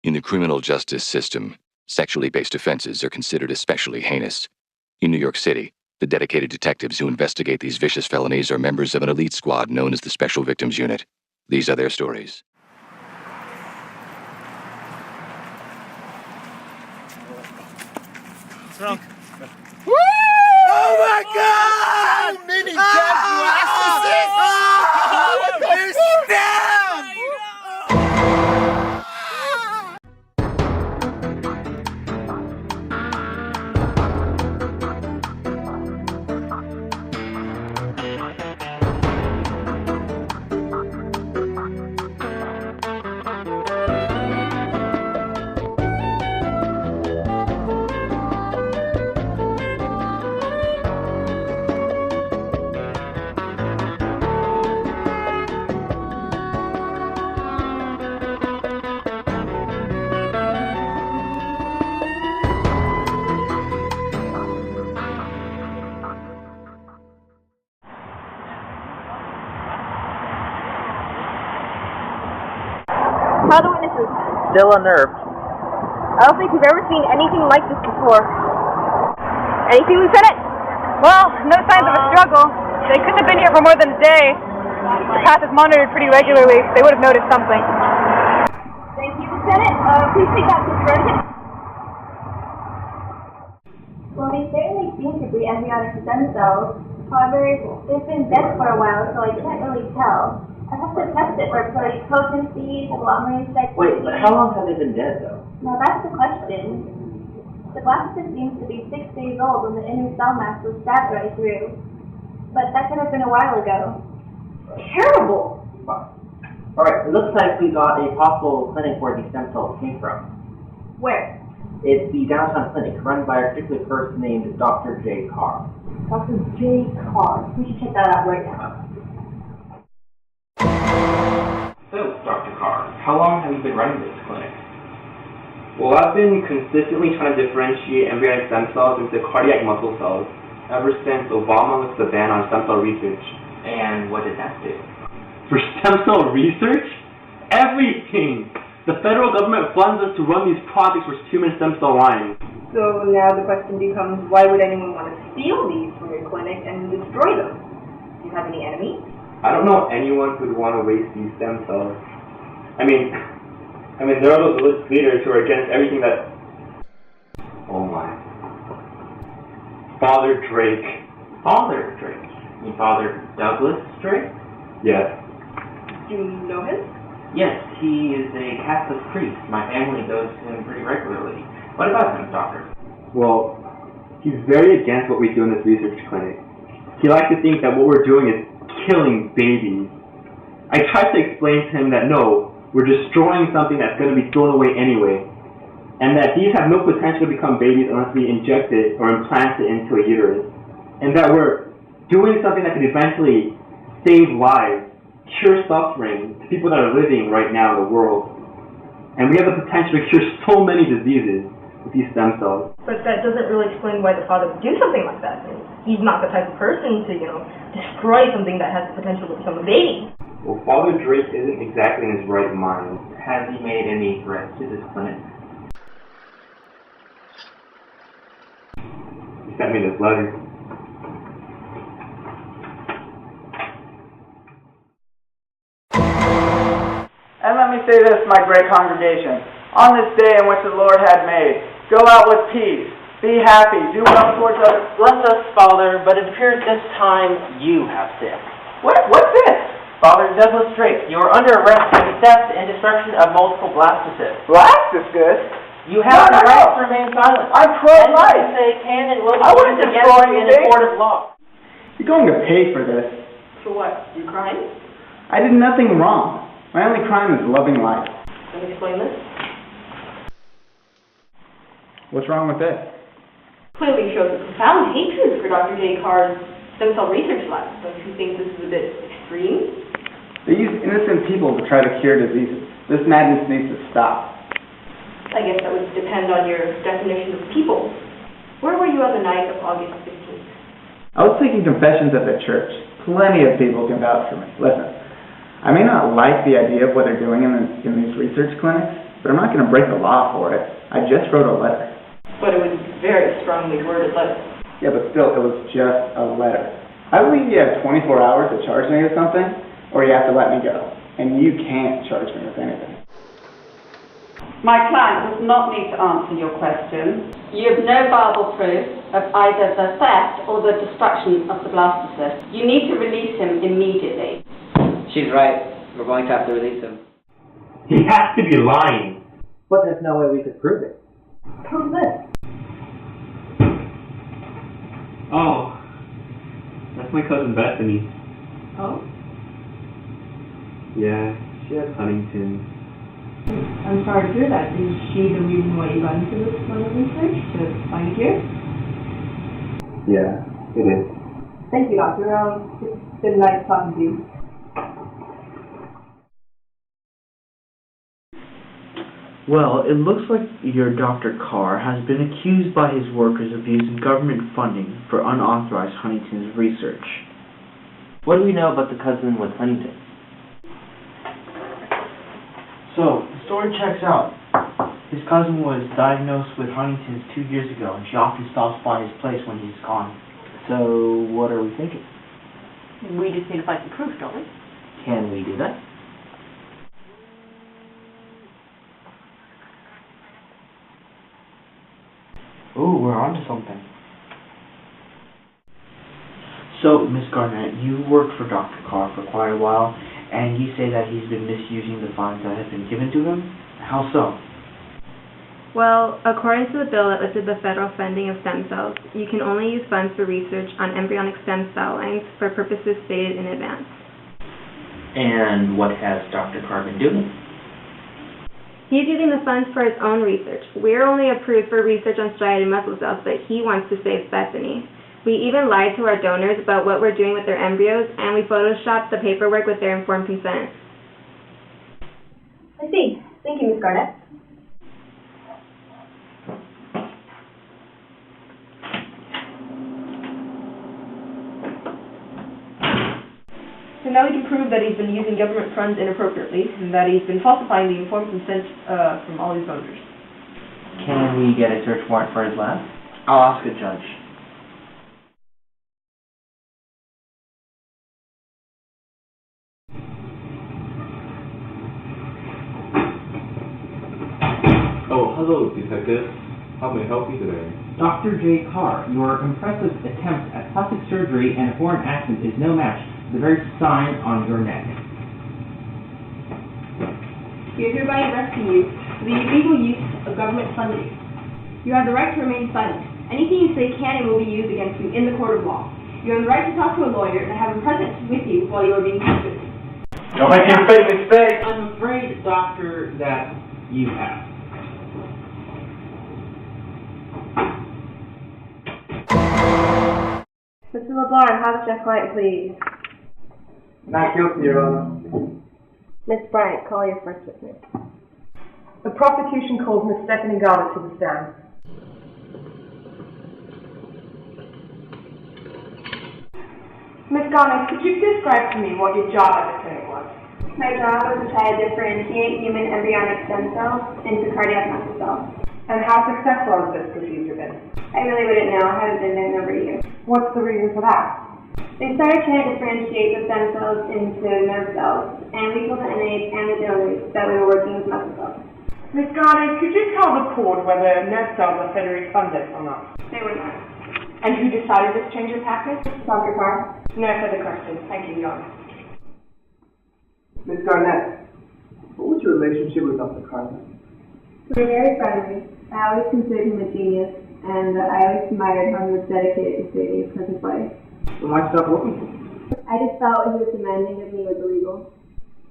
In the criminal justice system, sexually based offenses are considered especially heinous. In New York City, the dedicated detectives who investigate these vicious felonies are members of an elite squad known as the Special Victims Unit. These are their stories. What's wrong? Woo! Oh my God! So many dead blasts! There's stab! How are the witnesses? Still unnerved. I don't think we've ever seen anything like this before. Anything, Lieutenant? Well, no signs of a struggle. They couldn't have been here for more than a day. The path is monitored pretty regularly, so they would have noticed something. Thank you, Lieutenant. Please take out this forensic. Well, they certainly seem to be embryonic stem cells. However, they've been dead for a while, so I can't really tell. I have to test it for potency, telomerase activity. Wait, but how long have they been dead, though? Now that's the question. The blastocyst seems to be 6 days old when the inner cell mass was stabbed right through. But that could have been a while ago. Terrible! Alright, it looks like we got a possible clinic where these stem cells came from. Where? It's the downtown clinic, run by a particular person named Dr. J. Carr. Dr. J. Carr. We should check that out right now. So, Dr. Carr, how long have you been running this clinic? Well, I've been consistently trying to differentiate embryonic stem cells into cardiac muscle cells ever since Obama lifted the ban on stem cell research. And what did that do? For stem cell research? Everything! The federal government funds us to run these projects for human stem cell lines. So now the question becomes, why would anyone want to steal these from your clinic and destroy them? Do you have any enemies? I don't know anyone who'd want to waste these stem cells. I mean, there are those leaders who are against everything that... Oh my. Father Drake. Father Drake? You mean Father Douglas Drake? Yes. Do you know him? Yes, he is a Catholic priest. My family goes to him pretty regularly. What about him, Doctor? Well, he's very against what we do in this research clinic. He likes to think that what we're doing is killing babies. I tried to explain to him that no, we're destroying something that's going to be thrown away anyway, and that these have no potential to become babies unless we inject it or implant it into a uterus, and that we're doing something that could eventually save lives, cure suffering to people that are living right now in the world. And we have the potential to cure so many diseases with these stem cells. But that doesn't really explain why the father would do something like that. He's not the type of person to, destroy something that has the potential to become a baby. Well, Father Drake isn't exactly in his right mind. Has he made any threats to this clinic? He sent me this letter. And let me say this, my great congregation. On this day in which the Lord had made, go out with peace. Be happy. Do well towards others. Bless us, Father, but it appears this time you have sick. What's this? Father Douglas Drake, you are under arrest for the theft and destruction of multiple blastocysts. Blastocysts? You have the right to remain silent. I'm pro-life. And say can and will be I wouldn't used against destroy you in a anything. court of law. You're going to pay for this. For what? You crying? I did nothing wrong. My only crime is loving life. Let me explain this. What's wrong with this? Clearly shows a profound hatred for Dr. J. Carr's stem cell research lab. Don't you think this is a bit extreme? They use innocent people to try to cure diseases. This madness needs to stop. I guess that would depend on your definition of people. Where were you on the night of August 15th? I was taking confessions at the church. Plenty of people can vouch for me. Listen, I may not like the idea of what they're doing in these research clinics, But I'm not going to break the law for it. I just wrote a letter. But it was a very strongly worded letter. Yeah, but still, it was just a letter. I believe you have 24 hours to charge me with something, or you have to let me go. And you can't charge me with anything. My client does not need to answer your question. You have no viable proof of either the theft or the destruction of the blastocyst. You need to release him immediately. She's right. We're going to have to release him. He has to be lying. But there's no way we could prove it. Prove this. Oh, that's my cousin Bethany. Oh? Yeah, she has Huntington's. I'm sorry to hear that. Is she the reason why you got into this line of research, to find a cure? Yeah, it is. Thank you, Doctor. It's been nice talking to you. Well, it looks like your Dr. Carr has been accused by his workers of using government funding for unauthorized Huntington's research. What do we know about the cousin with Huntington? So, the story checks out. His cousin was diagnosed with Huntington's 2 years ago, and she often stops by his place when he's gone. So, what are we thinking? We just need to find some proof, don't we? Can we do that? Ooh, we're onto something. So, Miss Garnett, you worked for Dr. Carr for quite a while, and you say that he's been misusing the funds that have been given to him? How so? Well, according to the bill that listed the federal funding of stem cells, you can only use funds for research on embryonic stem cell lines for purposes stated in advance. And what has Dr. Carr been doing? He's using the funds for his own research. We're only approved for research on striated muscle cells, but he wants to save Bethany. We even lied to our donors about what we're doing with their embryos, and we photoshopped the paperwork with their informed consent. I see. Thank you, Ms. Garnett. So now we can prove that he's been using government funds inappropriately, and that he's been falsifying the informed consent from all his donors. Can we get a search warrant for his lab? I'll ask a judge. Oh, hello, detective. How may I help you today? Dr. J. Carr, your impressive attempt at plastic surgery and a foreign accent is no match to the very sign on your neck. We are hereby arresting you for the illegal use of government funding. You have the right to remain silent. Anything you say can and will be used against you in the court of law. You have the right to talk to a lawyer and have him present with you while you are being questioned. Don't make any fake mistakes. I'm afraid, doctor, that you have. Mr. LeBlanc, have a check light, please. Not guilty, Your Honor. Miss Bryant, call your first witness. The prosecution calls Miss Stephanie Garbutt to the stand. Miss Garner, could you describe to me what your job at the clinic was? My job was to try to differentiate human embryonic stem cells into cardiac muscle cells. And how successful has this procedure been? I really wouldn't know. I haven't been there in over a year. What's the reason for that? They started trying to differentiate the stem cells into nerve cells, and we told the NIH and the donors that we were working with muscle cells. Miss Garner, could you tell the court whether nerve cells are federally funded or not? They were not. And who decided this change of practice? Dr. Carr? No further questions. Thank you, Your Honor. Ms. Garnett, what was your relationship with Dr. Carr? We were very friendly. I always considered him a genius, and I always admired how he was dedicated to saving his cousin's life. Then why stop working for him? I just felt what he was demanding of me was illegal.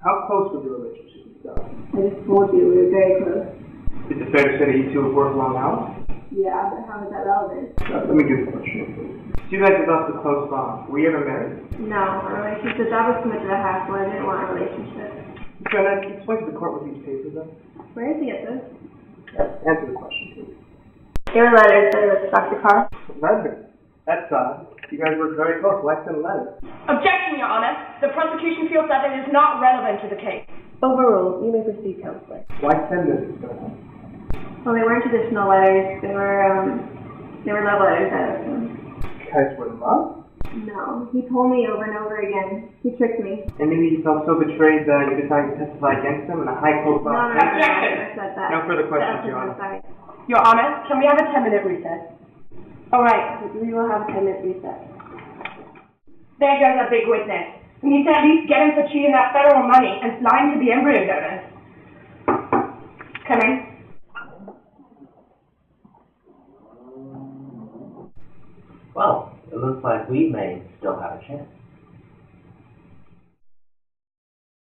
How close was your relationship with Doc? I just told you, we were very close. Is it fair to say that you two have worked long hours? Yeah, but how is that relevant? Let me get the question. So you guys developed a close bond. Were you ever married? No, our relationship, that was too much of a hassle. I didn't want a relationship. Ms. Garnett, can you explain to the court what these papers are? Where did he get this? Answer the question, please. There were letters that it was Dr. Carr. Letters? That's odd. You guys worked very close. Why send letters? Objection, Your Honor. The prosecution feels that it is not relevant to the case. Overruled. You may proceed, Counselor. Why send this? Well, they weren't traditional letters. They were love letters, I reckon. You guys were in love? No. He told me over and over again. He tricked me. And maybe you felt so betrayed that you decided to testify against him in a high-profile case? I never said that. No further questions, Your Honor. Sorry. Your Honor, can we have a 10-minute recess? All right. We will have a 10-minute recess. There goes a big witness. We need to at least get him for cheating that federal money and lying to the embryo donors. Come in. Well, it looks like we may still have a chance.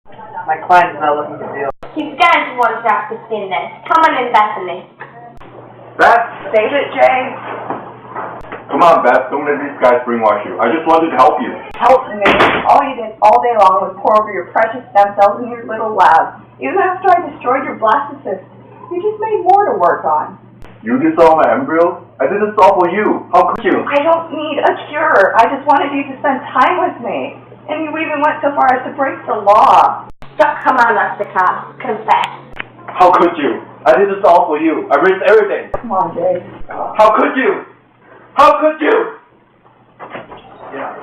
My client's not looking to deal. He's going to want us to spin this. Come on and invest in this. Beth? Save it, Jay. Come on, Beth. Don't let these guys brainwash you. I just wanted to help you. Help me. All you did all day long was pour over your precious stem cells in your little lab. Even after I destroyed your blastocyst, you just made more to work on. You did all my embryos? I did this all for you. How could you? I don't need a cure. I just wanted you to spend time with me. And you even went so far as to break the law. Come on, Master Carr. Confess. How could you? I did this all for you. I risked everything. Come on, Jay. How could you? How could you? Yeah.